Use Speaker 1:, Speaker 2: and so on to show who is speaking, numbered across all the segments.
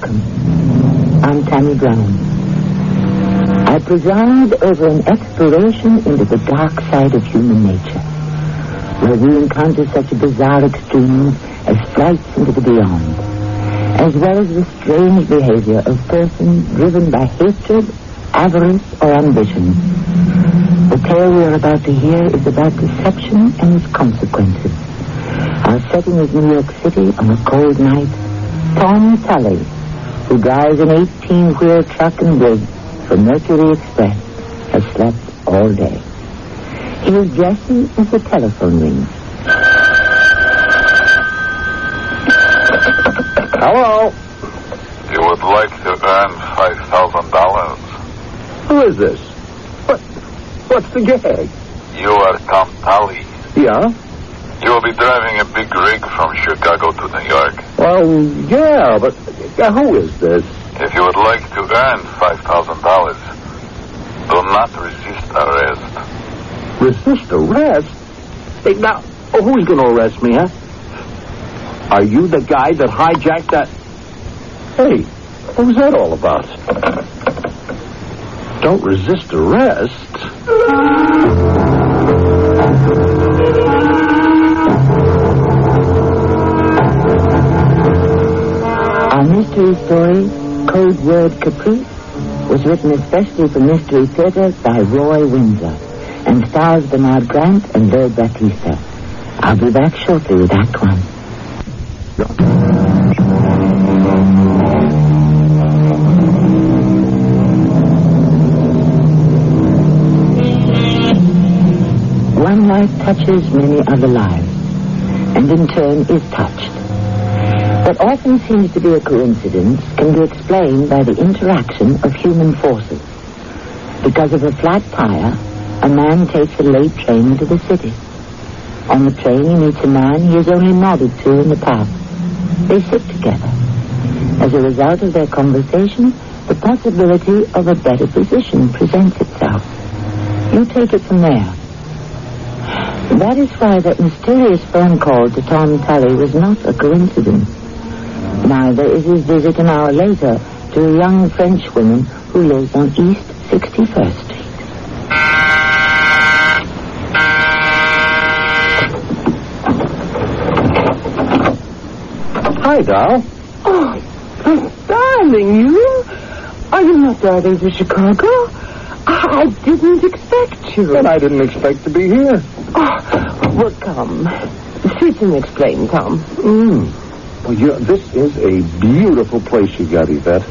Speaker 1: Welcome. I'm Tammy Brown. I preside over an exploration into the dark side of human nature, where we encounter such bizarre extremes as flights into the beyond, as well as the strange behavior of persons driven by hatred, avarice, or ambition. The tale we are about to hear is about deception and its consequences. Our setting is New York City on a cold night. Tom Tully, who drives an 18-wheel truck and rig for Mercury Express, has slept all day. He is dressing as the telephone rings.
Speaker 2: Hello?
Speaker 3: You would like to earn $5,000.
Speaker 2: Who is this? What's the gag?
Speaker 3: You are Tom Tully.
Speaker 2: Yeah?
Speaker 3: You will be driving a big rig from Chicago to New York.
Speaker 2: Well, yeah, but who is this?
Speaker 3: If you would like to earn $5,000, do not resist arrest.
Speaker 2: Resist arrest? Hey, now, who's going to arrest me, huh? Are you the guy that hijacked that? Hey, what was that all about? Don't resist arrest.
Speaker 1: Our mystery story, Code Word Caprice, was written especially for Mystery Theater by Roy Windsor and stars Bernard Grant and Bird Batista. I'll be back shortly with Act One. One life touches many other lives, and in turn is touched. What often seems to be a coincidence can be explained by the interaction of human forces. Because of a flat tire, a man takes a late train into the city. On the train, he meets a man he has only nodded to in the past. They sit together. As a result of their conversation, the possibility of a better position presents itself. You take it from there. That is why that mysterious phone call to Tom Tully was not a coincidence. Neither is his visit an hour later to a young French woman who lives on East 61st Street.
Speaker 2: Hi, doll.
Speaker 4: Oh, darling, you? Are you not driving to Chicago? I didn't expect you.
Speaker 2: And I didn't expect to be here.
Speaker 4: Oh, well, come. Sit and explain, Tom.
Speaker 2: Well, this is a beautiful place you got, Yvette.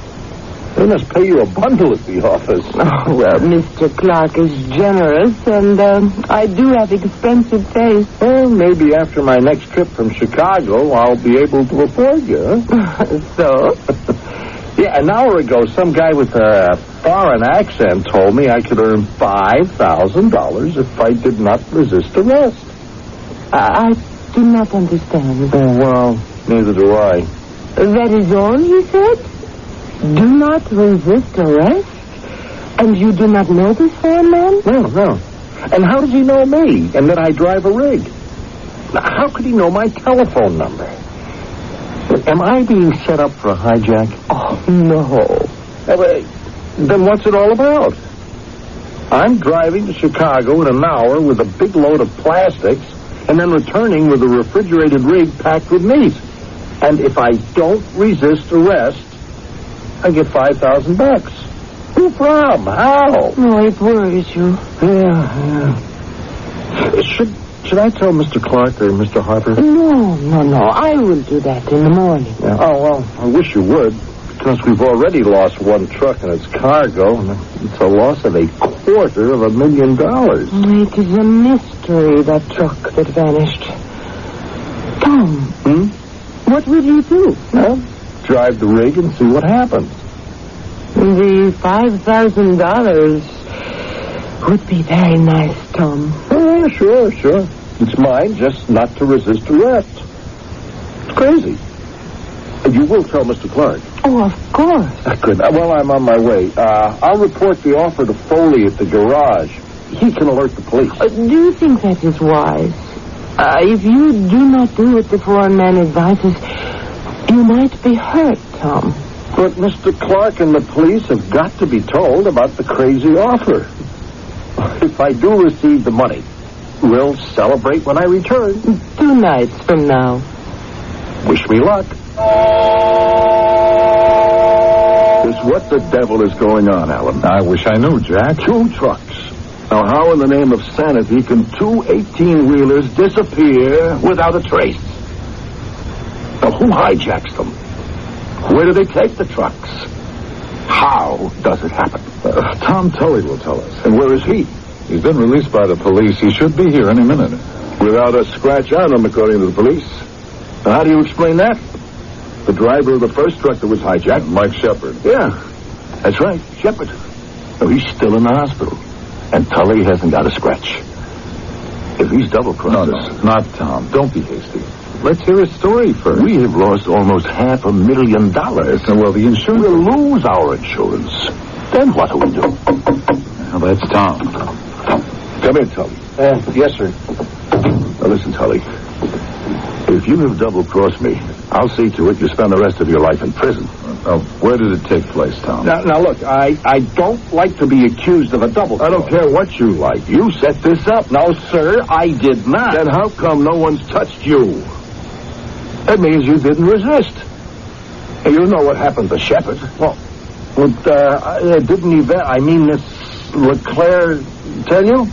Speaker 2: They must pay you a bundle at the office.
Speaker 4: Oh, well, Mr. Clark is generous, and I do have expensive taste.
Speaker 2: Well, maybe after my next trip from Chicago, I'll be able to afford you.
Speaker 4: So?
Speaker 2: Yeah, an hour ago, some guy with a foreign accent told me I could earn $5,000 if I did not resist arrest.
Speaker 4: I do not understand.
Speaker 2: Oh, well, neither do I.
Speaker 4: That is all he said? Do not resist arrest? And you do not know this foreign man?
Speaker 2: No. And how does he know me and that I drive a rig? How could he know my telephone number? Am I being set up for a hijack?
Speaker 4: Oh, no.
Speaker 2: Then what's it all about? I'm driving to Chicago in an hour with a big load of plastics and then returning with a refrigerated rig packed with meat. And if I don't resist arrest, I get $5,000. Who from? How?
Speaker 4: Oh, it worries you.
Speaker 2: Yeah. Should I tell Mr. Clark or Mr. Harper?
Speaker 4: No. I will do that in the morning.
Speaker 2: Yeah. Oh, well, I wish you would, because we've already lost one truck and its cargo, and it's a loss of $250,000.
Speaker 4: It is a mystery, that truck that vanished. Tom. What would you do?
Speaker 2: Well, drive the rig and see what happens.
Speaker 4: The $5,000 would be very nice, Tom.
Speaker 2: Oh, sure. It's mine, just not to resist arrest. It's crazy. And you will tell Mr. Clark?
Speaker 4: Oh, of course.
Speaker 2: Good. Well, I'm on my way. I'll report the offer to Foley at the garage. He can alert the police.
Speaker 4: Do you think that is wise? If you do not do what the foreign man advises, you might be hurt, Tom.
Speaker 2: But Mr. Clark and the police have got to be told about the crazy offer. If I do receive the money, we'll celebrate when I return.
Speaker 4: 2 nights from now.
Speaker 2: Wish me luck.
Speaker 5: Just what the devil is going on, Alan?
Speaker 3: I wish I knew, Jack.
Speaker 5: 2 trucks. Now, how in the name of sanity can 2 18-wheelers disappear without a trace? Now, who hijacks them? Where do they take the trucks? How does it happen?
Speaker 3: Tom Tully will tell us.
Speaker 5: And where is he?
Speaker 3: He's been released by the police. He should be here any minute.
Speaker 5: Without a scratch on him, according to the police. Now, how do you explain that? The driver of the first truck that was hijacked.
Speaker 3: Mike Shepard.
Speaker 5: Yeah, that's right, Shepard. So he's still in the hospital. And Tully hasn't got a scratch. If he's double-crossed us...
Speaker 3: No, not Tom. Don't be hasty. Let's hear his story first.
Speaker 5: We have lost almost $500,000.
Speaker 3: Well, the insurance...
Speaker 5: We'll lose our insurance. Then what do we do?
Speaker 3: Well, that's Tom.
Speaker 5: Come in, Tully.
Speaker 2: Yes, sir.
Speaker 5: Now, listen, Tully. If you have double-crossed me, I'll see to it you spend the rest of your life in prison.
Speaker 3: Where did it take place, Tom?
Speaker 2: Now, look, I don't like to be accused of a double cross.
Speaker 5: I don't care what you like. You set this up.
Speaker 2: No, sir, I did not.
Speaker 5: Then how come no one's touched you? That means you didn't resist. And you know what happened to Shepard.
Speaker 2: Well, didn't I mean, this LeClaire tell you?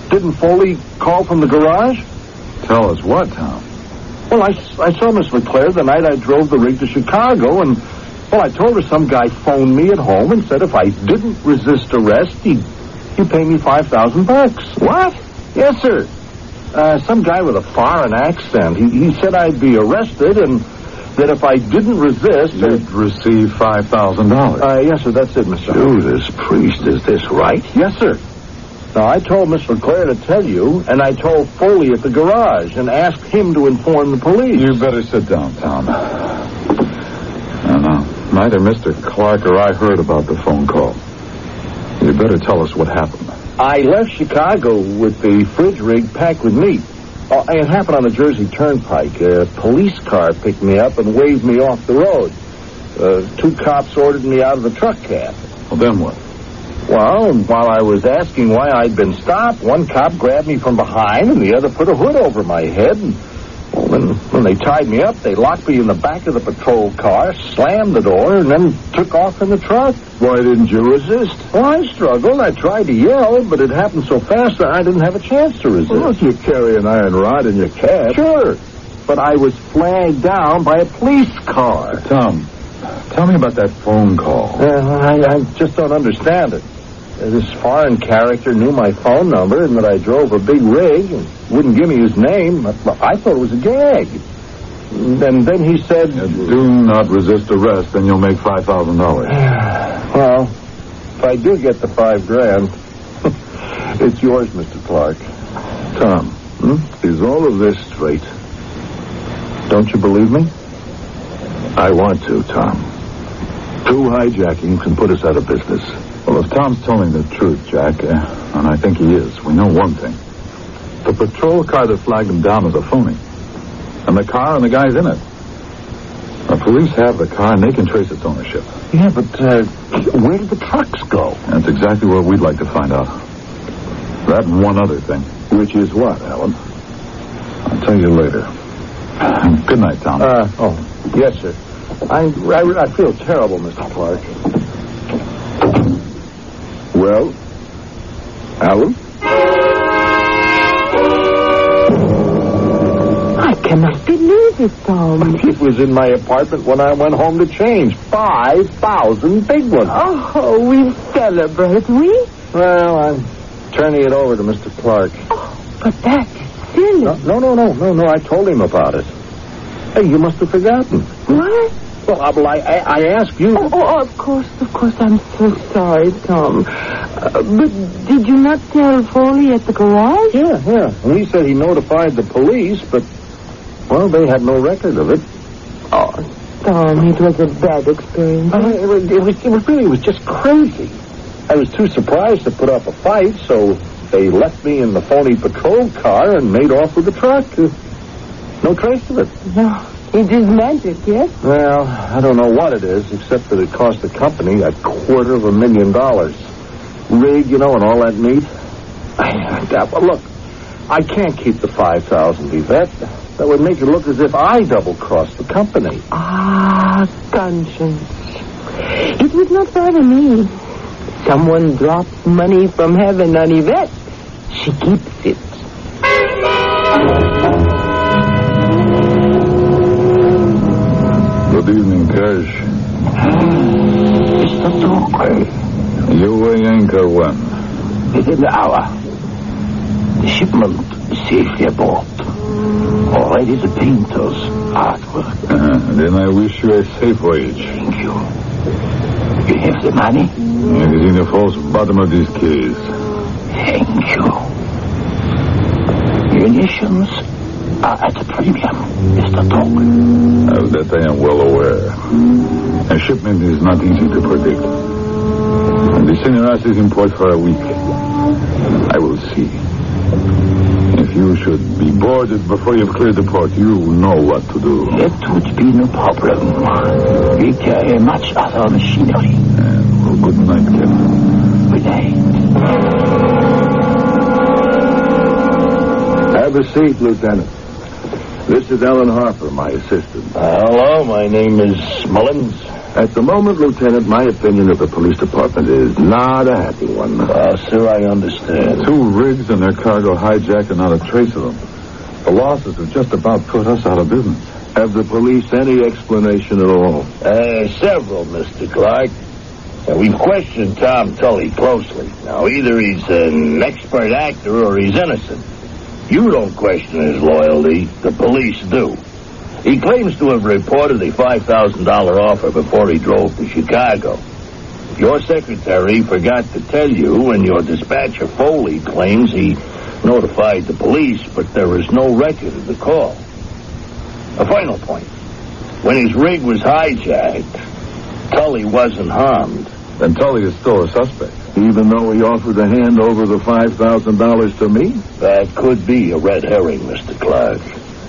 Speaker 2: Didn't Foley call from the garage?
Speaker 3: Tell us what, Tom?
Speaker 2: Well, I saw Miss LeClaire the night I drove the rig to Chicago, and, well, I told her some guy phoned me at home and said if I didn't resist arrest, he'd pay me $5,000.
Speaker 5: What?
Speaker 2: Yes, sir. Some guy with a foreign accent. He said I'd be arrested and that if I didn't resist...
Speaker 3: You'd receive $5,000.
Speaker 2: Yes, sir, that's it, Mr.
Speaker 5: Judas Priest, is this right?
Speaker 2: Yes, sir. Now, I told Miss LeClaire to tell you, and I told Foley at the garage and asked him to inform the police.
Speaker 3: You better sit down, Tom. No, neither Mr. Clark or I heard about the phone call. You better tell us what happened.
Speaker 2: I left Chicago with the fridge rig packed with meat. It happened on the Jersey Turnpike. A police car picked me up and waved me off the road. 2 cops ordered me out of the truck cab.
Speaker 3: Well, then what?
Speaker 2: Well, while I was asking why I'd been stopped, one cop grabbed me from behind and the other put a hood over my head. And when they tied me up, they locked me in the back of the patrol car, slammed the door, and then took off in the truck.
Speaker 5: Why didn't you resist?
Speaker 2: Well, I struggled. I tried to yell, but it happened so fast that I didn't have a chance to resist.
Speaker 5: Well, if you carry an iron rod in your cab...
Speaker 2: Sure, but I was flagged down by a police car.
Speaker 3: Tom, tell me about that phone call.
Speaker 2: I just don't understand it. This foreign character knew my phone number and that I drove a big rig and wouldn't give me his name. I thought it was a gag. And then he said...
Speaker 3: Do not resist arrest, then you'll make $5,000.
Speaker 2: Well, if I do get the $5,000, it's yours, Mr. Clark.
Speaker 5: Tom, is all of this straight?
Speaker 2: Don't you believe me?
Speaker 5: I want to, Tom. 2 hijackings can put us out of business.
Speaker 3: Well, if Tom's telling the truth, Jack, and I think he is, we know one thing. The patrol car that flagged him down is a phony. And the car and the guys in it. The police have the car and they can trace its ownership.
Speaker 2: Yeah, but where did the trucks go?
Speaker 3: That's exactly what we'd like to find out. That and one other thing.
Speaker 5: Which is what, Alan?
Speaker 3: I'll tell you later. Good night, Tom.
Speaker 2: Yes, sir. I feel terrible, Mr. Clark.
Speaker 5: Well, Alan?
Speaker 4: I cannot believe it, Tom.
Speaker 2: It was in my apartment when I went home to change. 5,000 big ones.
Speaker 4: Oh, we celebrate, we?
Speaker 2: Well, I'm turning it over to Mr. Clark.
Speaker 4: Oh, but that's silly.
Speaker 2: No. I told him about it. Hey, you must have forgotten.
Speaker 4: What?
Speaker 2: Well, I asked you.
Speaker 4: Oh, of course. I'm so sorry, Tom. But did you not tell Foley at the garage?
Speaker 2: Yeah. And he said he notified the police, but, well, they had no record of it.
Speaker 4: Oh, Tom, it was a bad experience.
Speaker 2: It was just crazy. I was too surprised to put up a fight, so they left me in the phony patrol car and made off with the truck. No trace of it.
Speaker 4: No, It is magic, yes?
Speaker 2: Well, I don't know what it is, except that it cost the company $250,000. Rig, and all that meat. Well, look, I can't keep the 5,000, Yvette. That would make it look as if I double-crossed the company.
Speaker 4: Ah, conscience. It would not bother me. Someone drops money from heaven on Yvette. She keeps it.
Speaker 3: Good evening, Cash.
Speaker 5: Mr. Torquay,
Speaker 3: You weigh anchor when?
Speaker 5: within the hour. The shipment is safely aboard. Already the painter's artwork.
Speaker 3: Then I wish you a safe voyage.
Speaker 5: Thank you. You have the money?
Speaker 3: It is in the false bottom of this case.
Speaker 5: Thank you. Munitions are at a premium, Mr. Torquay.
Speaker 3: Of that I am well aware. A shipment is not easy to predict. And the Señoras is in port for a week. I will see. If you should be boarded before you've cleared the port, you know what to do.
Speaker 5: It would be no problem. We carry much other machinery.
Speaker 3: Well, good night, Captain.
Speaker 5: Good night.
Speaker 2: Have a seat, Lieutenant. This is Ellen Harper, my assistant.
Speaker 5: Hello, my name is Mullins.
Speaker 2: At the moment, Lieutenant, my opinion of the police department is not a happy one.
Speaker 5: Sir, I understand.
Speaker 3: 2 rigs and their cargo hijacked and not a trace of them. The losses have just about put us out of business.
Speaker 2: Have the police any explanation at all?
Speaker 5: Several, Mr. Clark. We've questioned Tom Tully closely. Now, either he's an expert actor or he's innocent. You don't question his loyalty. The police do. He claims to have reported a $5,000 offer before he drove to Chicago. Your secretary forgot to tell you, and your dispatcher Foley claims he notified the police, but there is no record of the call. A final point. When his rig was hijacked, Tully wasn't harmed.
Speaker 3: Then Tully is still a suspect.
Speaker 2: Even though he offered to hand over the $5,000 to me?
Speaker 5: That could be a red herring, Mr. Clark.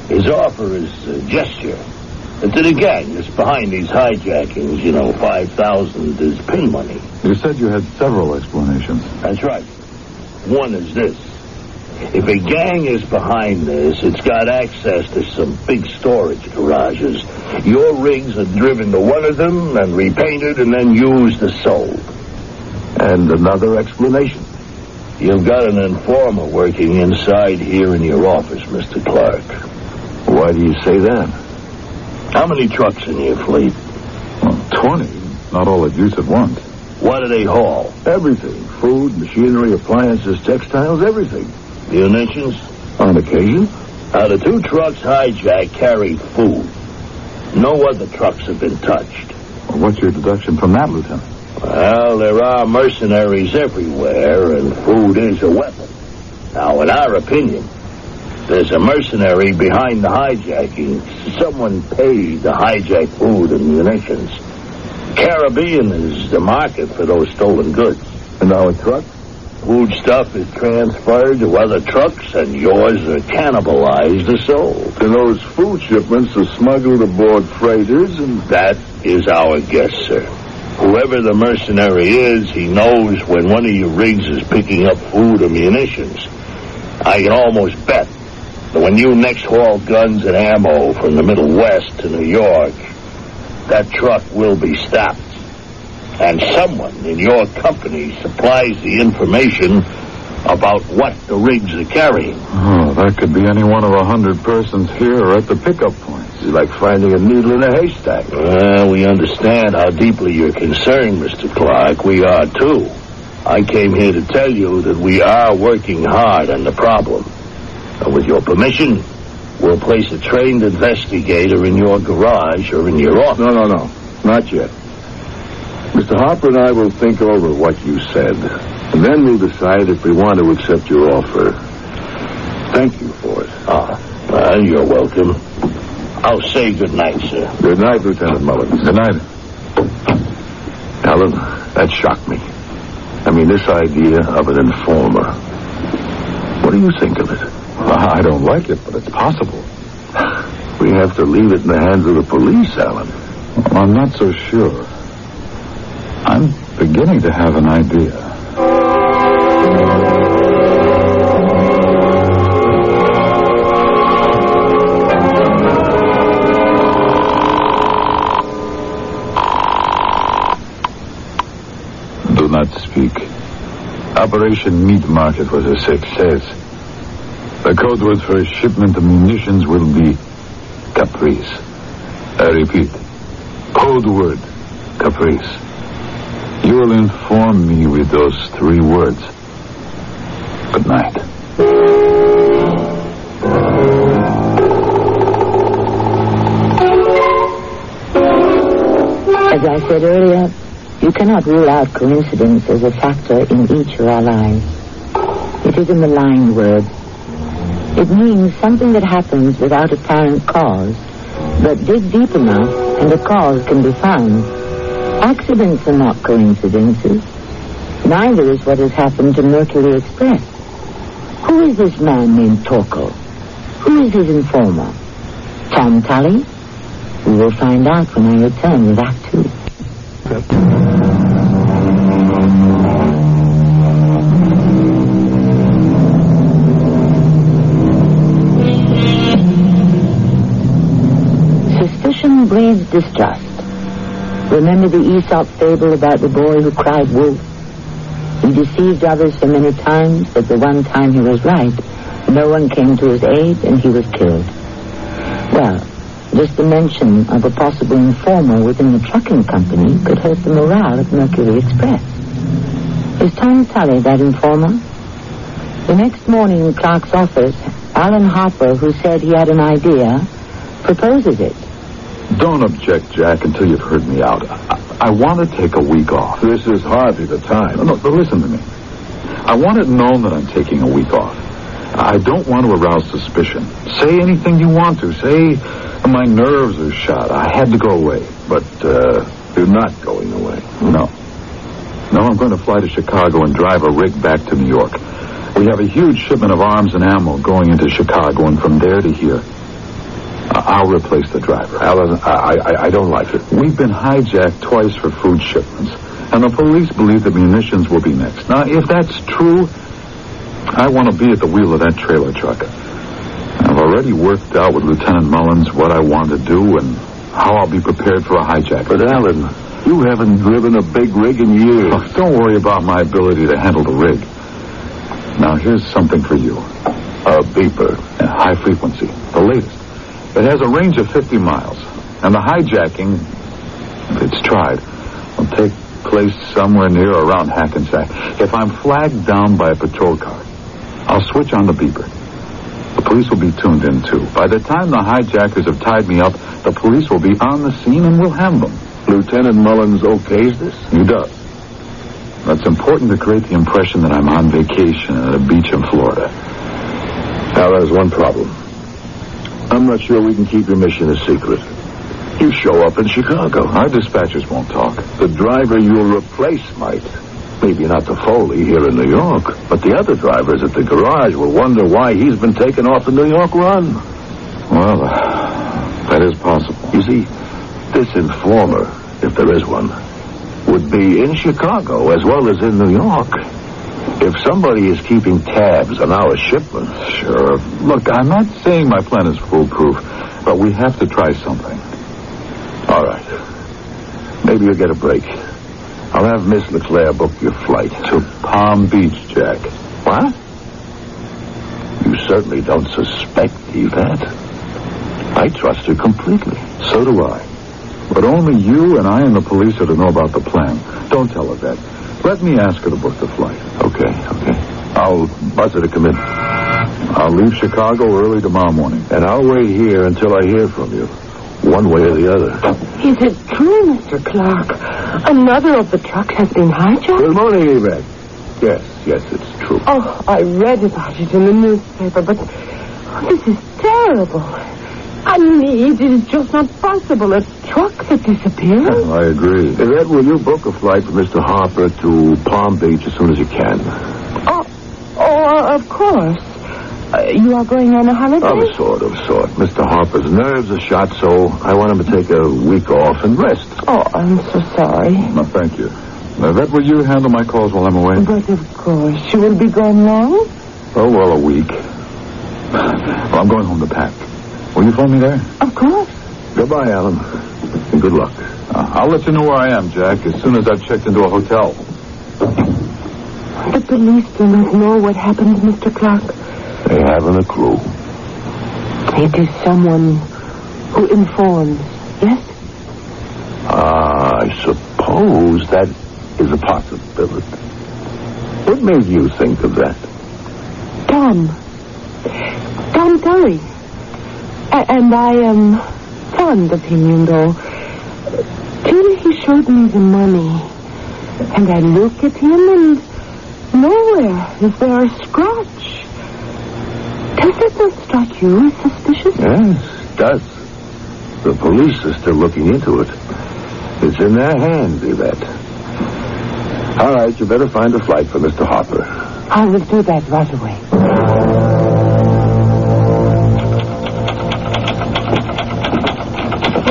Speaker 5: His offer is a gesture. And to the gang that's behind these hijackings, $5,000 is pin money.
Speaker 3: You said you had several explanations.
Speaker 5: That's right. One is this. If a gang is behind this, it's got access to some big storage garages. Your rigs are driven to one of them and repainted and then used or sold.
Speaker 2: And another explanation.
Speaker 5: You've got an informer working inside here in your office, Mr. Clark.
Speaker 2: Why do you say that?
Speaker 5: How many trucks in your fleet?
Speaker 3: 20. Not all at use at once.
Speaker 5: What do they haul?
Speaker 2: Everything. Food, machinery, appliances, textiles, everything.
Speaker 5: Munitions?
Speaker 2: On occasion.
Speaker 5: The 2 trucks hijacked carry food. No other trucks have been touched.
Speaker 3: Well, what's your deduction from that, Lieutenant?
Speaker 5: Well, there are mercenaries everywhere, and food is a weapon. Now, in our opinion, there's a mercenary behind the hijacking. Someone paid to hijack food and munitions. Caribbean is the market for those stolen goods.
Speaker 2: And our truck?
Speaker 5: Food stuff is transferred to other trucks, and yours are cannibalized or sold.
Speaker 2: And those food shipments are smuggled aboard freighters, and
Speaker 5: that is our guess, sir. Whoever the mercenary is, he knows when one of your rigs is picking up food or munitions. I can almost bet that when you next haul guns and ammo from the Middle West to New York, that truck will be stopped. And someone in your company supplies the information about what the rigs are carrying.
Speaker 3: Oh, that could be any one of 100 persons here or at the pickup points.
Speaker 2: it's like finding a needle in a haystack.
Speaker 5: Well, we understand how deeply you're concerned, Mr. Clark. We are, too. I came here to tell you that we are working hard on the problem. And with your permission, we'll place a trained investigator in your garage or in your office.
Speaker 2: No. Not yet. Mr. Harper and I will think over what you said, and then we'll decide if we want to accept your offer. Thank you for it.
Speaker 5: Well, you're welcome. I'll say good night, sir.
Speaker 2: Good night, Lieutenant Mullins.
Speaker 3: Good night.
Speaker 2: Alan, that shocked me. I mean, this idea of an informer. What do you think of it?
Speaker 3: I don't like it, but it's possible.
Speaker 5: We have to leave it in the hands of the police, Alan.
Speaker 3: Well, I'm not so sure. I'm beginning to have an idea. Do not speak. Operation Meat Market was a success. The code word for a shipment of munitions will be Caprice. I repeat, code word, Caprice. You will inform me with those 3 words. Good night.
Speaker 1: As I said earlier, you cannot rule out coincidence as a factor in each of our lives. It is a malign word. It means something that happens without apparent cause, but dig deep enough and a cause can be found. Accidents are not coincidences. Neither is what has happened to Mercury Express. Who is this man named Torkel? Who is his informer? Tom Tully? We will find out when I return with Act 2. Suspicion breeds distrust. Remember the Aesop fable about the boy who cried wolf? He deceived others so many times that the one time he was right, no one came to his aid and he was killed. Well, just the mention of a possible informer within the trucking company could hurt the morale of Mercury Express. Is Tom Tully that informer? The next morning in Clark's office, Alan Harper, who said he had an idea, proposes it.
Speaker 3: Don't object, Jack, until you've heard me out. I want to take a week off.
Speaker 5: This is hardly the time.
Speaker 3: No, but listen to me. I want it known that I'm taking a week off. I don't want to arouse suspicion. Say anything you want to. Say my nerves are shot. I had to go away.
Speaker 5: But, you're not going away.
Speaker 3: No. No, I'm going to fly to Chicago and drive a rig back to New York. We have a huge shipment of arms and ammo going into Chicago, and from there to here. I'll replace the driver.
Speaker 5: Alan, I don't like it.
Speaker 3: We've been hijacked twice for food shipments, and the police believe that munitions will be next. Now, if that's true, I want to be at the wheel of that trailer truck. I've already worked out with Lieutenant Mullins what I want to do and how I'll be prepared for a hijack.
Speaker 5: But, Alan, you haven't driven a big rig in years.
Speaker 3: Oh, don't worry about my ability to handle the rig. Now, here's something for you.
Speaker 5: A beeper.
Speaker 3: High frequency. The latest. It has a range of 50 miles. And the hijacking, if it's tried, will take place somewhere near or around Hackensack. If I'm flagged down by a patrol car, I'll switch on the beeper. The police will be tuned in, too. By the time the hijackers have tied me up, the police will be on the scene and we'll have them.
Speaker 5: Lieutenant Mullins okays this?
Speaker 3: He does. That's important to create the impression that I'm on vacation at a beach in Florida.
Speaker 5: Now, there's one problem. I'm not sure we can keep your mission a secret. You show up in Chicago.
Speaker 3: Our dispatchers won't talk.
Speaker 5: The driver you'll replace might. Maybe not the Foley here in New York, but the other drivers at the garage will wonder why he's been taken off the New York run.
Speaker 3: Well, that is possible.
Speaker 5: You see, this informer, if there is one, would be in Chicago as well as in New York. If somebody is keeping tabs on our shipments...
Speaker 3: Sure. Look, I'm not saying my plan is foolproof, but we have to try something.
Speaker 5: All right. Maybe you'll get a break. I'll have Miss LeClaire book your flight.
Speaker 3: To Palm Beach, Jack.
Speaker 5: What? You certainly don't suspect Yvette. I trust her completely.
Speaker 3: So do I. But only you and I and the police are to know about the plan. Don't tell her that. Let me ask her to book the flight.
Speaker 5: Okay. I'll buzz her to come in.
Speaker 3: I'll leave Chicago early tomorrow morning.
Speaker 5: And I'll wait here until I hear from you. One way or the other.
Speaker 4: Is it true, Mr. Clark? Another of the trucks has been hijacked?
Speaker 5: Good morning, Yvette. Yes, it's true.
Speaker 4: Oh, I read about it in the newspaper, but this is terrible. I mean, it is just not possible. A truck that disappeared?
Speaker 3: I agree.
Speaker 5: Yvette, will you book a flight for Mr. Harper to Palm Beach as soon as you can?
Speaker 4: Oh, of course. You are going on a holiday?
Speaker 5: Of a sort. Mr. Harper's nerves are shot, so I want him to take a week off and rest.
Speaker 4: Oh, I'm so sorry.
Speaker 3: No, thank you. Yvette, will you handle my calls while I'm away?
Speaker 4: But of course. You will be gone long?
Speaker 3: Oh, well, a week. Well, I'm going home to pack. Will you phone me there?
Speaker 4: Of course.
Speaker 5: Goodbye, Alan. And good luck.
Speaker 3: I'll let you know where I am, Jack, as soon as I've checked into a hotel.
Speaker 4: The police do not know what happened, Mr. Clark.
Speaker 5: They haven't a clue.
Speaker 4: It is someone who informs, yes?
Speaker 5: I suppose that is a possibility. What made you think of that?
Speaker 4: Tom Curry. And I am fond of him, you know. Till he showed me the money. And I look at him and nowhere is there a scratch. Does that not strike you as suspicious?
Speaker 5: Yes, it does. The police are still looking into it. It's in their hands, Yvette. All right, you better find a flight for Mr. Harper.
Speaker 4: I will do that right away.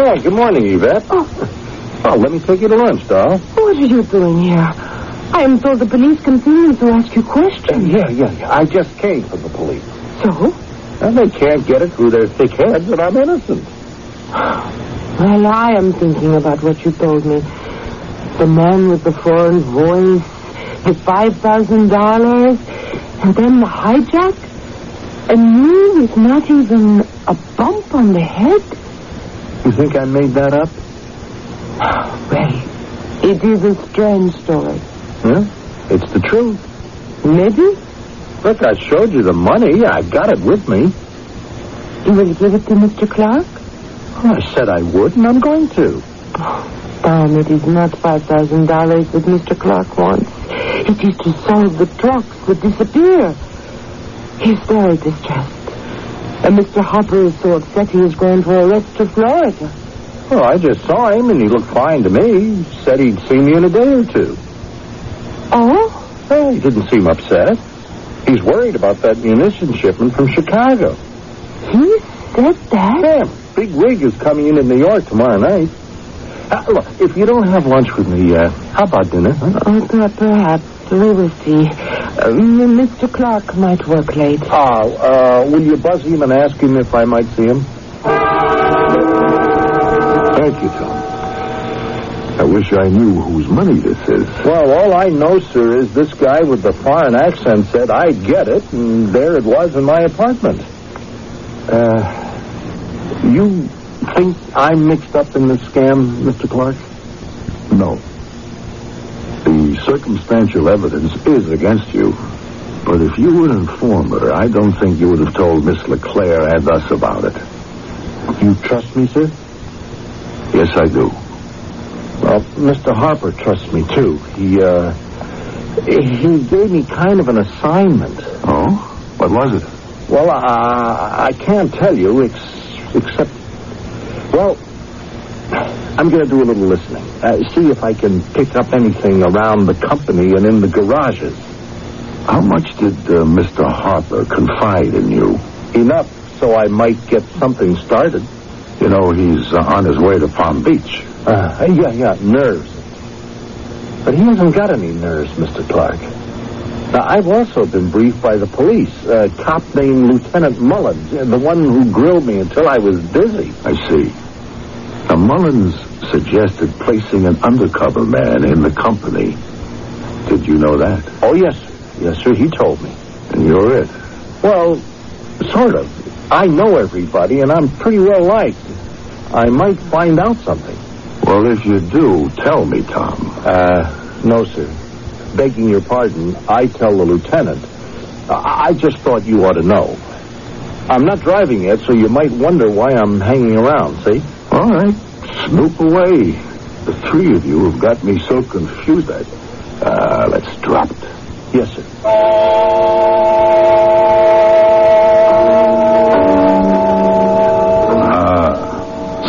Speaker 2: Oh, good morning, Yvette. Oh, let me take you to lunch, doll.
Speaker 4: What are you doing here? I am told the police continue to ask you questions.
Speaker 2: Yeah. I just came from the police.
Speaker 4: So?
Speaker 2: Well, they can't get it through their thick heads that I'm innocent.
Speaker 4: Well, I am thinking about what you told me. The man with the foreign voice, the $5,000, and then the hijack, and you with not even a bump on the head?
Speaker 2: You think I made that up?
Speaker 4: Well, it is a strange story.
Speaker 2: Huh? It's the truth.
Speaker 4: Maybe?
Speaker 2: Look, I showed you the money. I got it with me.
Speaker 4: You will give it to Mr. Clark?
Speaker 2: Well, I said I would, and I'm going to.
Speaker 4: Oh, Tom, it is not $5,000 that Mr. Clark wants. It is to solve the trucks that disappear. He's very distressed. And Mr. Harper is so upset he is going for a rest to Florida.
Speaker 2: Well, I just saw him, and he looked fine to me. He said he'd see me in a day or two.
Speaker 4: Oh?
Speaker 2: Well, he didn't seem upset. He's worried about that munition shipment from Chicago.
Speaker 4: He said that?
Speaker 2: Yeah, big rig is coming in New York tomorrow night. Look, if you don't have lunch with me, how about dinner? Huh?
Speaker 4: Perhaps. We will see. Mr. Clark might work late.
Speaker 2: Will you buzz him and ask him if I might see him?
Speaker 5: Thank you, Tom. I wish I knew whose money this is.
Speaker 2: Well, all I know, sir, is this guy with the foreign accent said I'd get it, and there it was in my apartment. You think I'm mixed up in this scam, Mr. Clark?
Speaker 5: No. The circumstantial evidence is against you. But if you were an informer, I don't think you would have told Miss LeClaire and us about it.
Speaker 2: You trust me, sir?
Speaker 5: Yes, I do.
Speaker 2: Well, Mr. Harper trusts me, too. He gave me kind of an assignment.
Speaker 5: Oh? What was it?
Speaker 2: Well, I can't tell you, except... Well, I'm going to do a little listening. See if I can pick up anything around the company and in the garages.
Speaker 5: How much did Mr. Harper confide in you?
Speaker 2: Enough so I might get something started.
Speaker 5: You know, he's on his way to Palm Beach.
Speaker 2: Yeah, nerves. But he hasn't got any nerves, Mr. Clark. Now, I've also been briefed by the police. A cop named Lieutenant Mullins, the one who grilled me until I was dizzy.
Speaker 5: I see. Now, Mullins suggested placing an undercover man in the company. Did you know that?
Speaker 2: Oh, yes, sir. Yes, sir, he told me.
Speaker 5: And you're it?
Speaker 2: Well, sort of. I know everybody, and I'm pretty well liked. I might find out something.
Speaker 5: Well, if you do, tell me, Tom.
Speaker 2: No, sir. Begging your pardon, I tell the lieutenant. I just thought you ought to know. I'm not driving yet, so you might wonder why I'm hanging around, see?
Speaker 5: All right. Snoop away. The three of you have got me so confused that... let's drop it.
Speaker 2: Yes, sir.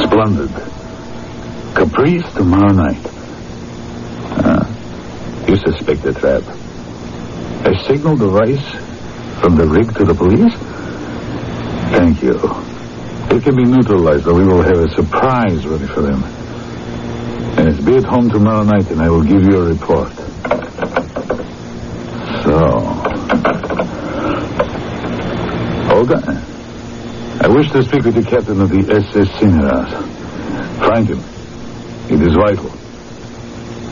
Speaker 5: Splendid. Caprice tomorrow night. You suspect a trap. A signal device from the rig to the police?
Speaker 3: Thank you. It can be neutralized, but we will have a surprise ready for them. Yes, be at home tomorrow night, and I will give you a report. So... Olga, I wish to speak with the captain of the SS Sinharas. Find him. It is vital.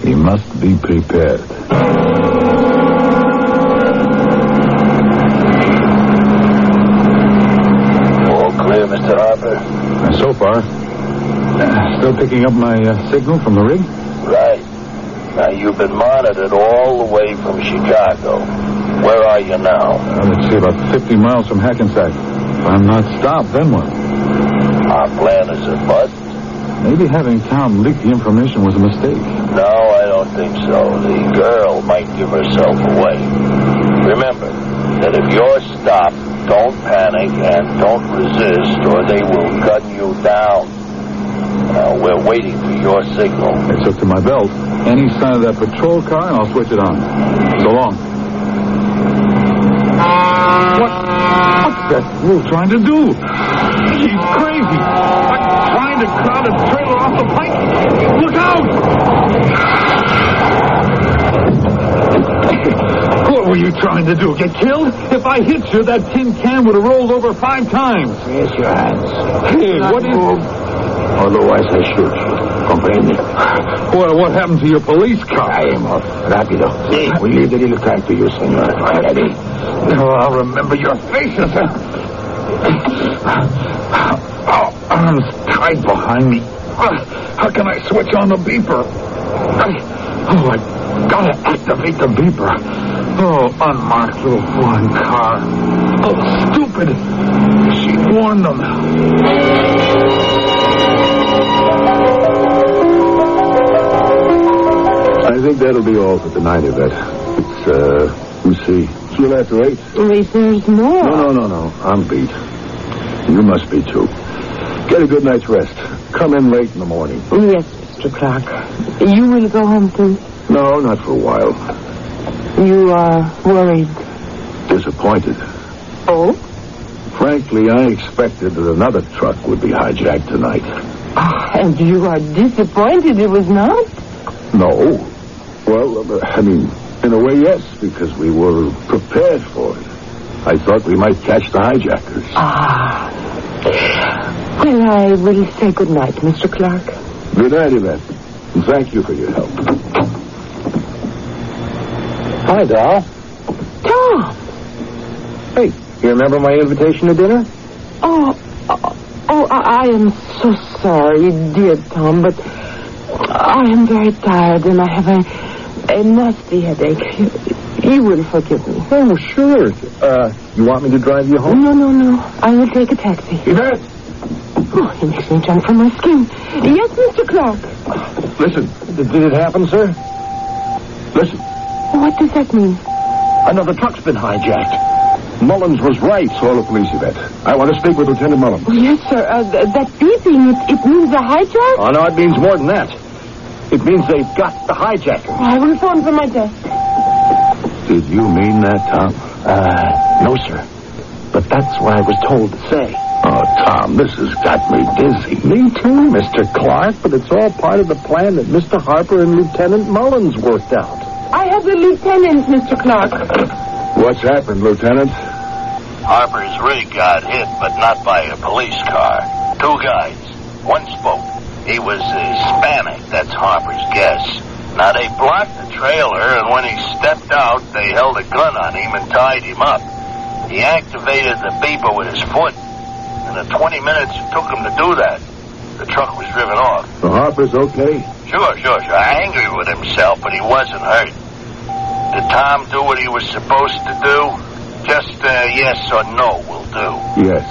Speaker 3: He must be prepared.
Speaker 5: All clear, Mr. Harper?
Speaker 3: So far. Still picking up my signal from the rig?
Speaker 5: Right. Now, you've been monitored all the way from Chicago. Where are you now?
Speaker 3: Let's see, about 50 miles from Hackensack. If I'm not stopped, then what?
Speaker 5: Our plan is a bust?
Speaker 3: Maybe having Tom leak the information was a mistake.
Speaker 5: No, I don't think so. The girl might give herself away. Remember that if you're stopped, don't panic and don't resist, or they will gun you down. We're waiting for your signal.
Speaker 3: It's up to my belt. Any sign of that patrol car, and I'll switch it on. So long. What's that fool trying to do? She's crazy. I'm trying to crowd a trailer off the pike. Look out! What were you trying to do? Get killed? If I hit you, that tin can would have rolled over 5 times.
Speaker 5: Raise your hands.
Speaker 3: Hey, what is...
Speaker 5: Otherwise, I shoot you. Comprende?
Speaker 3: Well, what happened to your police car?
Speaker 5: Caemos. Rápido. We leave a little time to you, senor. Ready?
Speaker 3: Oh, I'll remember your faces. Oh, arms tied behind me. How can I switch on the beeper? I gotta activate the beeper. Oh, unmarked little foreign car. Oh, stupid. She warned them.
Speaker 2: I think that'll be all for tonight, Yvette. It's, you see, soon after 8.
Speaker 4: Wait, there's more.
Speaker 2: No. I'm beat. You must be, too. Get a good night's rest. Come in late in the morning.
Speaker 4: Yes, Mr. Clark. You will go home, too?
Speaker 2: No, not for a while.
Speaker 4: You are worried.
Speaker 2: Disappointed.
Speaker 4: Oh?
Speaker 2: Frankly, I expected that another truck would be hijacked tonight.
Speaker 4: And you are disappointed it was not?
Speaker 2: No. Well, I mean, in a way, yes, because we were prepared for it. I thought we might catch the hijackers.
Speaker 4: Well, I will say good night, Mr. Clark.
Speaker 2: Good night, Yvette. And thank you for your help.
Speaker 6: Hi, Doll.
Speaker 4: Tom!
Speaker 6: Hey, you remember my invitation to dinner?
Speaker 4: I am so sorry, dear Tom, but I am very tired and I have a nasty headache. You will forgive me.
Speaker 6: Oh, sure. You want me to drive you home?
Speaker 4: No. I will take a taxi.
Speaker 2: Yvette!
Speaker 4: Oh, it makes me jump from my skin. Yes, Mr. Clark.
Speaker 2: Listen.
Speaker 6: Did it happen, sir?
Speaker 2: Listen.
Speaker 4: What does that mean?
Speaker 2: Another truck's been hijacked. Mullins was right. Call the police, Yvette. I want to speak with Lieutenant Mullins.
Speaker 4: Yes, sir. That beeping, it means a hijack?
Speaker 2: Oh, no, it means more than that. It means they've got the hijacker.
Speaker 4: I will phone from my desk.
Speaker 2: Did you mean that, Tom?
Speaker 6: No, sir. But that's what I was told to say.
Speaker 2: Oh, Tom, this has got me dizzy.
Speaker 6: Me too, Mr. Clark, but it's all part of the plan that Mr. Harper and Lieutenant Mullins worked out.
Speaker 4: I have the lieutenant, Mr. Clark.
Speaker 2: What's happened, Lieutenant?
Speaker 5: Harper's rig got hit, but not by a police car. 2 guys. One spoke. He was Hispanic, that's Harper's guess. Now, they blocked the trailer, and when he stepped out, they held a gun on him and tied him up. He activated the beeper with his foot. In the 20 minutes it took him to do that, the truck was driven off.
Speaker 2: So Harper's okay?
Speaker 5: Sure. Angry with himself, but he wasn't hurt. Did Tom do what he was supposed to do? Just yes or no will do.
Speaker 2: Yes.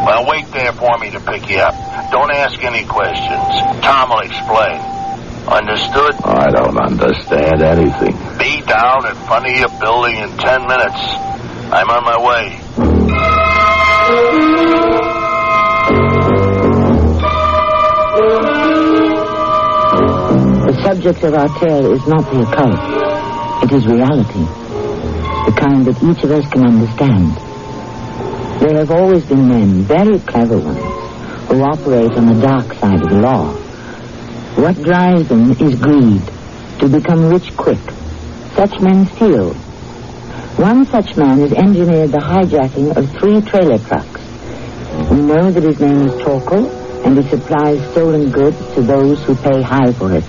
Speaker 5: Well, wait there for me to pick you up. Don't ask any questions. Tom will explain. Understood?
Speaker 2: I don't understand anything.
Speaker 5: Be down in front of your building in 10 minutes. I'm on my way.
Speaker 1: The subject of our tale is not the occult. It is reality, the kind that each of us can understand. There have always been men, very clever ones, who operate on the dark side of the law. What drives them is greed, to become rich quick. Such men steal. One such man has engineered the hijacking of 3 trailer trucks. We know that his name is Torkel, and he supplies stolen goods to those who pay high for it.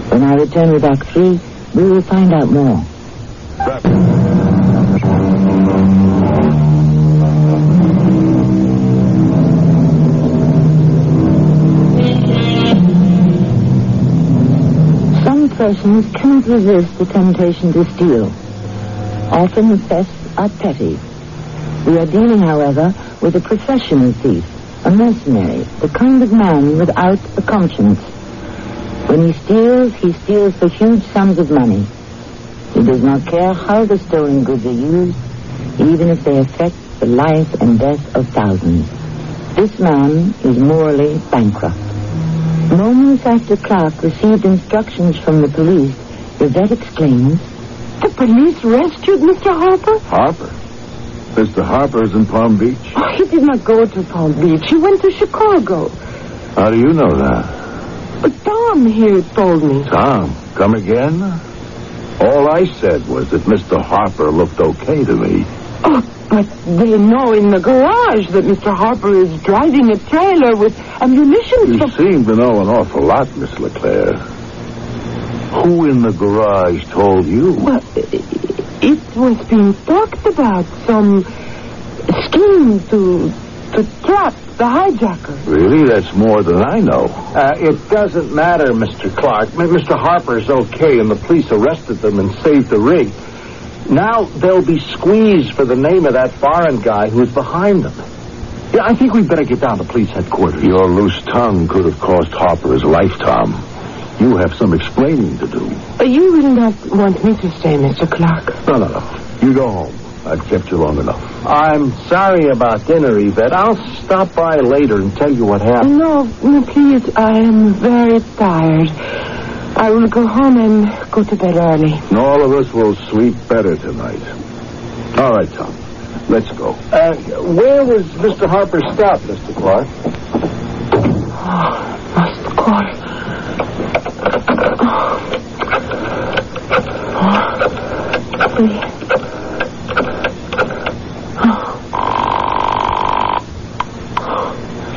Speaker 1: When I return with Act 3, we will find out more. Some persons cannot resist the temptation to steal. Often the thefts are petty. We are dealing, however, with a professional thief, a mercenary, the kind of man without a conscience. When he steals for huge sums of money. He does not care how the stolen goods are used, even if they affect the life and death of thousands. This man is morally bankrupt. Moments after Clark received instructions from the police, Yvette exclaims,
Speaker 4: "The police rescued Mr. Harper?"
Speaker 5: Harper? Mr. Harper's in Palm Beach?
Speaker 4: Oh, he did not go to Palm Beach. He went to Chicago.
Speaker 5: How do you know that?
Speaker 4: But Tom here told me.
Speaker 5: Tom, come again? All I said was that Mr. Harper looked okay to me.
Speaker 4: Oh, but they know in the garage that Mr. Harper is driving a trailer with ammunition.
Speaker 5: You seem to know an awful lot, Miss LeClaire. Who in the garage told you?
Speaker 4: Well, it was being talked about. Some scheme to trap the hijackers.
Speaker 5: Really? That's more than I know.
Speaker 2: It doesn't matter, Mr. Clark. Mr. Harper's okay, and the police arrested them and saved the rig. Now they'll be squeezed for the name of that foreign guy who's behind them. Yeah, I think we'd better get down to police headquarters.
Speaker 5: Your loose tongue could have cost Harper his life, Tom. You have some explaining to do.
Speaker 4: You will not want me to stay, Mr. Clark.
Speaker 5: No. You go home. I've kept you long enough.
Speaker 2: I'm sorry about dinner, Yvette. I'll stop by later and tell you what happened.
Speaker 4: No, please. I am very tired. I will go home and go to bed early.
Speaker 5: All of us will sleep better tonight. All right, Tom. Let's go.
Speaker 2: Where was Mr. Harper stopped, Mr. Clark?
Speaker 4: Must call.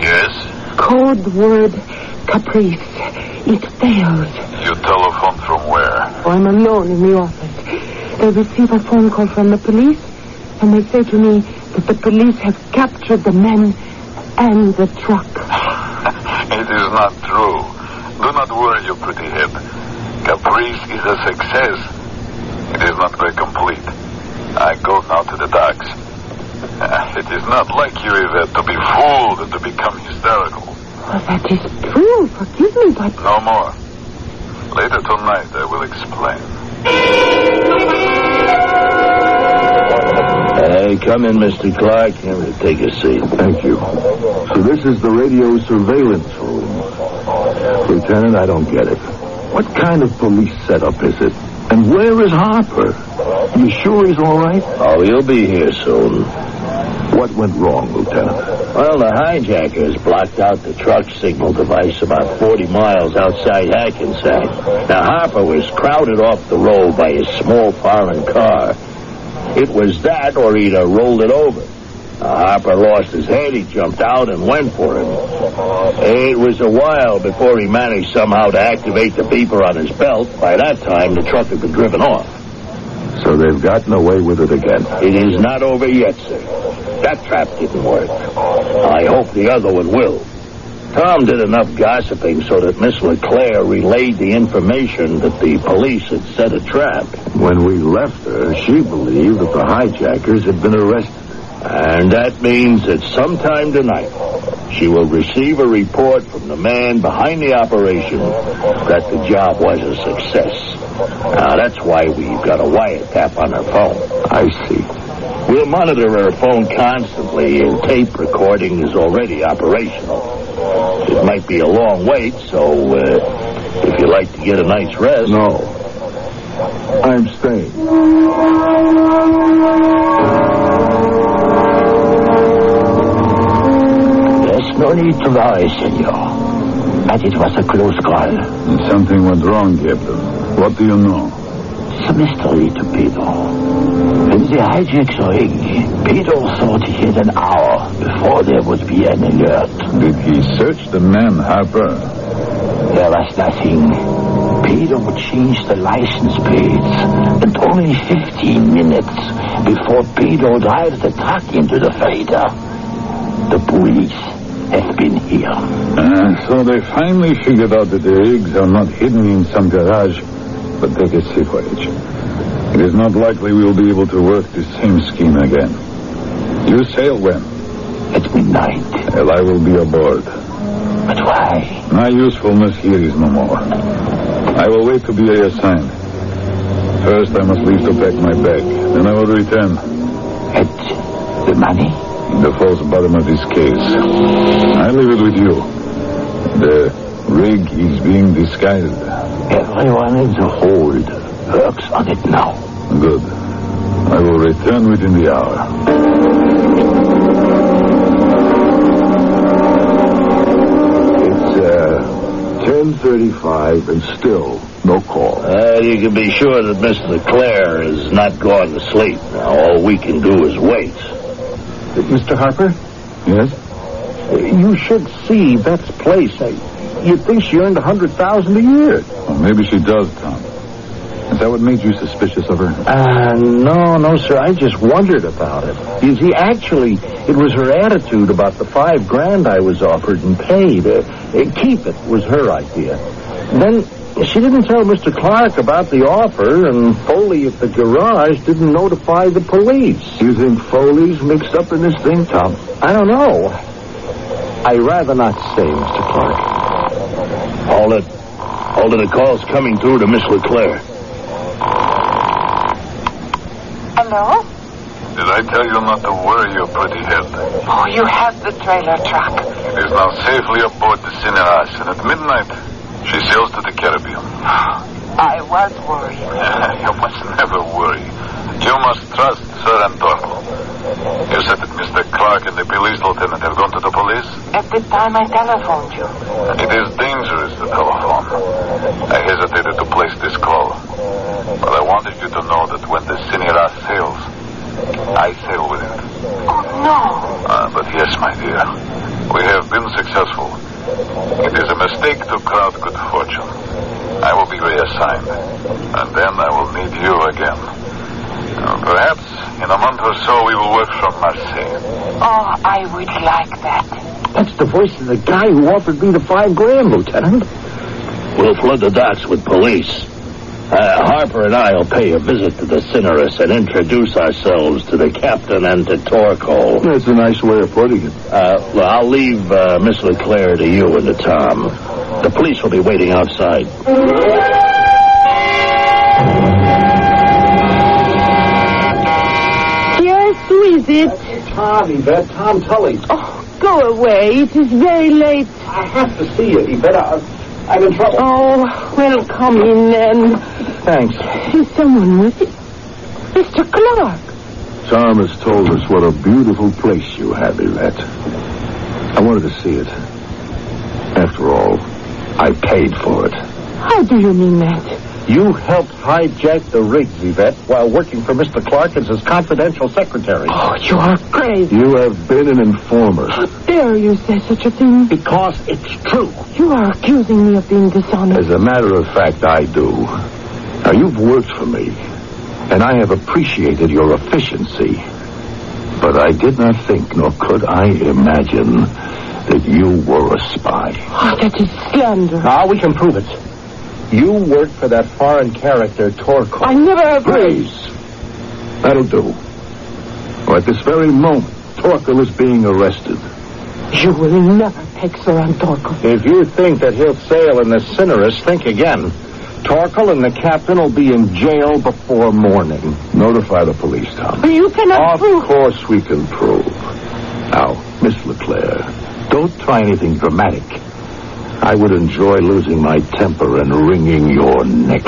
Speaker 3: Yes?
Speaker 4: Code word Caprice. It fails.
Speaker 3: You telephone from where?
Speaker 4: I'm alone in the office. They receive a phone call from the police, and they say to me that the police have captured the men and the truck.
Speaker 3: It is not true. Do not worry, you pretty head. Caprice is a success. It is not very complete. I go now to the docks. It is not like you, Yvette, to be fooled and to become hysterical.
Speaker 4: Well, that is true. Forgive me, but...
Speaker 3: No more. Later tonight, I will explain.
Speaker 5: Come in, Mr. Clark. Take a seat. Thank you. So this is the radio surveillance room. Lieutenant, I don't get it. What kind of police setup is it? And where is Harper? You sure he's all right?
Speaker 7: Oh, he'll be here soon.
Speaker 5: What went wrong, Lieutenant?
Speaker 7: Well, the hijackers blocked out the truck signal device about 40 miles outside Hackensack. Now, Harper was crowded off the road by a small foreign car. It was that, or he'd have rolled it over. Harper lost his head. He jumped out and went for him. It was a while before he managed somehow to activate the beeper on his belt. By that time, the truck had been driven off.
Speaker 5: So they've gotten away with it again.
Speaker 7: It is not over yet, sir. That trap didn't work. I hope the other one will. Tom did enough gossiping so that Miss LeClaire relayed the information that the police had set a trap.
Speaker 5: When we left her, she believed that the hijackers had been arrested.
Speaker 7: And that means that sometime tonight, she will receive a report from the man behind the operation that the job was a success. Now, that's why we've got a wiretap on her phone.
Speaker 5: I see.
Speaker 7: We'll monitor her phone constantly, and tape recording is already operational. It might be a long wait, so if you'd like to get a night's rest...
Speaker 5: No. I'm staying.
Speaker 7: No need to worry, senor. But it was a close call.
Speaker 3: Something went wrong, Captain. What do you know?
Speaker 7: It's a mystery to Pedro. When they hijacked the rig, Pedro thought he had an hour before there would be an alert.
Speaker 3: Did he search the man, Harper?
Speaker 7: There was nothing. Pedro changed the license plates, and only 15 minutes before Pedro drives the truck into the freighter, the police have been here.
Speaker 3: So they finally figured out that the rigs are not hidden in some garage, but they get sea footage. It is not likely we will be able to work the same scheme again. You sail when?
Speaker 7: At midnight.
Speaker 3: Well, I will be aboard.
Speaker 7: But why?
Speaker 3: My usefulness here is no more. I will wait to be reassigned. First, I must leave to pack my bag. Then I will return.
Speaker 7: And the money?
Speaker 3: In the false bottom of this case. I leave it with you. The rig is being disguised.
Speaker 7: Everyone in the hold works on it now.
Speaker 3: Good. I will return within the hour.
Speaker 5: It's 10:35 and still no call.
Speaker 7: You can be sure that Mr. Leclerc is not gone to sleep now. All we can do is wait.
Speaker 6: Mr. Harper?
Speaker 3: Yes?
Speaker 6: You should see Beth's place. You'd think she earned $100,000 a year.
Speaker 3: Well, maybe she does, Tom. Is that what made you suspicious of her?
Speaker 6: No, sir. I just wondered about it. You see, actually, it was her attitude about the $5,000 I was offered and paid. Keep it was her idea. Then she didn't tell Mr. Clark about the offer, and Foley at the garage didn't notify the police.
Speaker 5: You think Foley's mixed up in this thing, Tom?
Speaker 6: I don't know. I'd rather not say, Mr. Clark.
Speaker 7: Hold it. The call's coming through to Miss Leclerc.
Speaker 4: Hello?
Speaker 3: Did I tell you not to worry your pretty head?
Speaker 4: Oh, you have the trailer truck.
Speaker 3: It is now safely aboard the Cineras, and at midnight, she sails to the Caribbean.
Speaker 4: I was worried.
Speaker 3: You must never worry. You must trust Sir Antonio. You said that Mr. Clark and the police lieutenant have gone to the police?
Speaker 4: At the time I telephoned you.
Speaker 3: It is dangerous to telephone. I hesitated to place this call. But I wanted you to know that when the Cineras sails, I sail with it.
Speaker 4: Oh, no.
Speaker 3: But yes, my dear, we have been successful. It is a mistake to crowd good fortune. I will be reassigned, and then I will need you again. Perhaps in a month or so we will work from Marseille.
Speaker 4: Oh, I would like that.
Speaker 6: That's the voice of the guy who offered me the $5,000, Lieutenant.
Speaker 7: We'll flood the docks with police. Harper and I will pay a visit to the Cineras and introduce ourselves to the captain and to Torco.
Speaker 5: That's a nice way of putting it.
Speaker 7: Well, I'll leave Miss Leclerc to you and to Tom. The police will be waiting outside.
Speaker 4: Yes, who is it?
Speaker 6: Tom, Yvette. Tom Tully.
Speaker 4: Oh, go away. It is very late.
Speaker 6: I have to see you, Yvette. I'm in trouble.
Speaker 4: Oh, well, come in then.
Speaker 6: Thanks.
Speaker 4: Is someone with you? Mr. Clark.
Speaker 5: Tom has told us what a beautiful place you have, Yvette. I wanted to see it. After all, I paid for it.
Speaker 4: How do you mean that?
Speaker 6: You helped hijack the rigs, Yvette, while working for Mr. Clark as his confidential secretary.
Speaker 4: Oh, you are crazy.
Speaker 5: You have been an informer.
Speaker 4: How dare you say such a thing?
Speaker 6: Because it's true.
Speaker 4: You are accusing me of being dishonest.
Speaker 5: As a matter of fact, I do. Now, you've worked for me, and I have appreciated your efficiency. But I did not think, nor could I imagine, that you were a spy.
Speaker 4: Oh, that is slander.
Speaker 6: We can prove it. You worked for that foreign character, Torco.
Speaker 4: I never...
Speaker 5: Please. That'll do. At this very moment, Torco is being arrested.
Speaker 4: You will never take Sir Antonio.
Speaker 6: If you think that he'll sail in the Cineras, think again. Torkel and the captain will be in jail before morning.
Speaker 5: Notify the police, Tom.
Speaker 4: But you cannot prove...
Speaker 5: Of course we can prove. Now, Miss Leclerc, don't try anything dramatic. I would enjoy losing my temper and wringing your neck.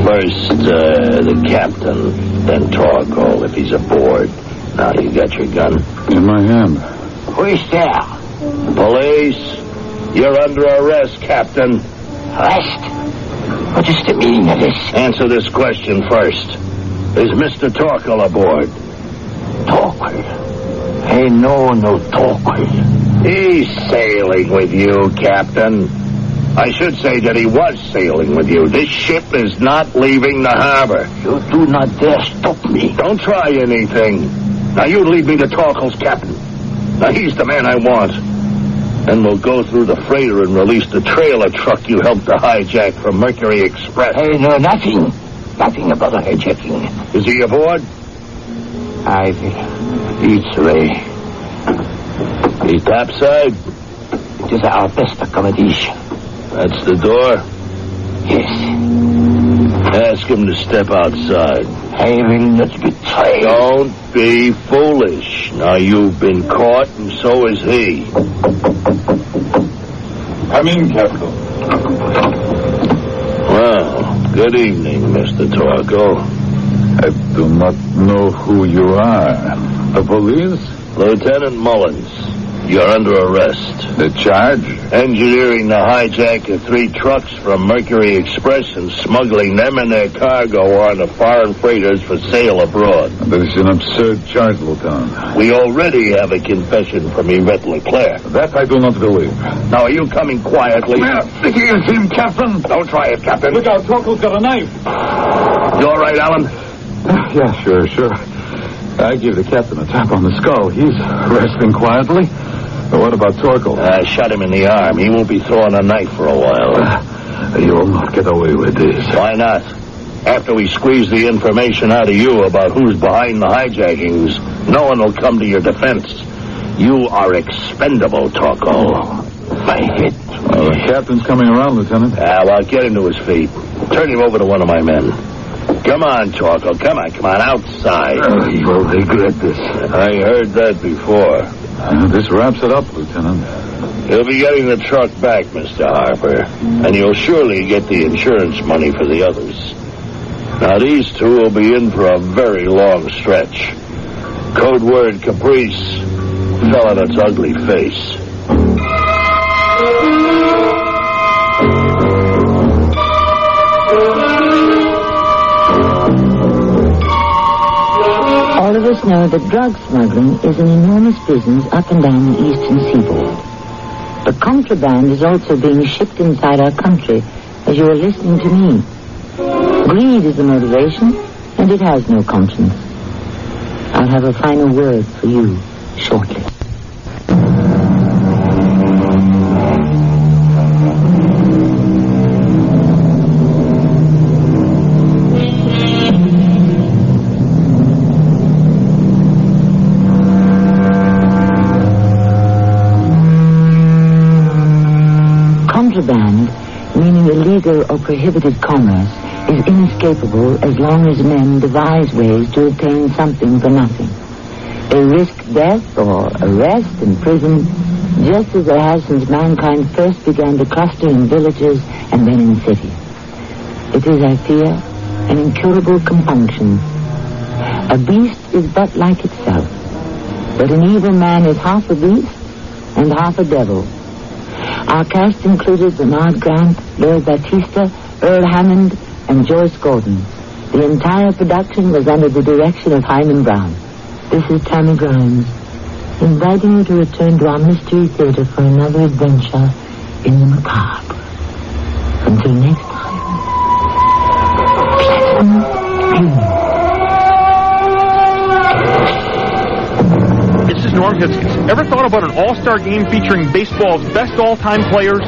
Speaker 7: First, the captain. Then Torkel, if he's aboard. Now, you got your gun?
Speaker 3: In my hand.
Speaker 7: Who's there? Police. You're under arrest, Captain.
Speaker 8: Arrest? What is the meaning of this?
Speaker 7: Answer this question first. Is Mr. Torkel aboard?
Speaker 8: Torkel? Hey, no Torkel.
Speaker 7: He's sailing with you, Captain. I should say that he was sailing with you. This ship is not leaving the harbor.
Speaker 8: You do not dare stop me.
Speaker 7: Don't try anything. Now, you lead me to Torkel's captain. Now, he's the man I want. Then we'll go through the freighter and release the trailer truck you helped to hijack from Mercury Express.
Speaker 8: Hey, no, nothing. Nothing about the hijacking.
Speaker 7: Is he aboard?
Speaker 8: I will lead the way.
Speaker 7: He topside?
Speaker 8: It is our best accommodation.
Speaker 7: That's the door?
Speaker 8: Yes.
Speaker 7: Ask him to step outside.
Speaker 8: I will not betray.
Speaker 7: Don't be foolish. Now, you've been caught, and so is he.
Speaker 3: Come in, Captain.
Speaker 7: Well, good evening, Mr. Torkel.
Speaker 3: I do not know who you are. The police?
Speaker 7: Lieutenant Mullins, you're under arrest.
Speaker 3: The charge?
Speaker 7: Engineering the hijack of 3 trucks from Mercury Express and smuggling them and their cargo onto foreign freighters for sale abroad.
Speaker 3: That is an absurd charge, Lieutenant.
Speaker 7: We already have a confession from Yvette Leclerc.
Speaker 3: That I do not believe.
Speaker 7: Now, are you coming quietly?
Speaker 3: Thinking of him, Captain.
Speaker 7: Don't try it, Captain.
Speaker 3: Look out, Torkel's got a knife.
Speaker 7: You all right, Alan?
Speaker 3: Yeah, sure. I give the captain a tap on the skull. He's resting quietly. But what about Torkel?
Speaker 7: I shot him in the arm. He won't be throwing a knife for a while.
Speaker 3: You will not get away with this.
Speaker 7: Why not? After we squeeze the information out of you about who's behind the hijackings, no one will come to your defense. You are expendable, Torkel.
Speaker 8: My head.
Speaker 3: Well, the captain's coming around, Lieutenant.
Speaker 7: Well, get him to his feet. Turn him over to one of my men. Come on, Torkel. Come on, outside.
Speaker 3: You will regret this.
Speaker 7: I heard that before.
Speaker 3: This wraps it up, Lieutenant.
Speaker 7: You'll be getting the truck back, Mr. Harper. And you'll surely get the insurance money for the others. Now, these 2 will be in for a very long stretch. Code word Caprice. Fell on its ugly face.
Speaker 1: All of us know that drug smuggling is an enormous business up and down the eastern seaboard. But contraband is also being shipped inside our country, as you are listening to me. Greed is the motivation, and it has no conscience. I'll have a final word for you shortly. Contraband, meaning illegal or prohibited commerce, is inescapable as long as men devise ways to obtain something for nothing. They risk death or arrest and prison, just as it has since mankind first began to cluster in villages and then in cities. It is, I fear, an incurable compunction. A beast is but like itself, but an evil man is half a beast and half a devil. Our cast included Bernard Grant, Lloyd Battista, Earl Hammond, and Joyce Gordon. The entire production was under the direction of Hyman Brown. This is Tammy Grimes, inviting you to return to our Mystery Theater for another adventure in the macabre. Until next time, pleasant dreams.
Speaker 9: This is Norm Hitzkes. Ever thought about an all-star game featuring baseball's best all-time players?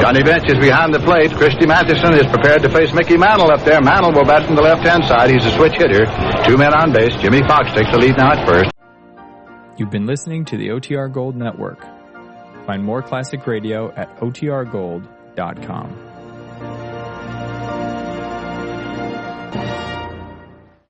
Speaker 10: Johnny Bench is behind the plate. Christy Matheson is prepared to face Mickey Mantle up there. Mantle will bat from the left-hand side. He's a switch hitter. 2 men on base. Jimmy Fox takes the lead now at first.
Speaker 11: You've been listening to the OTR Gold Network. Find more classic radio at otrgold.com.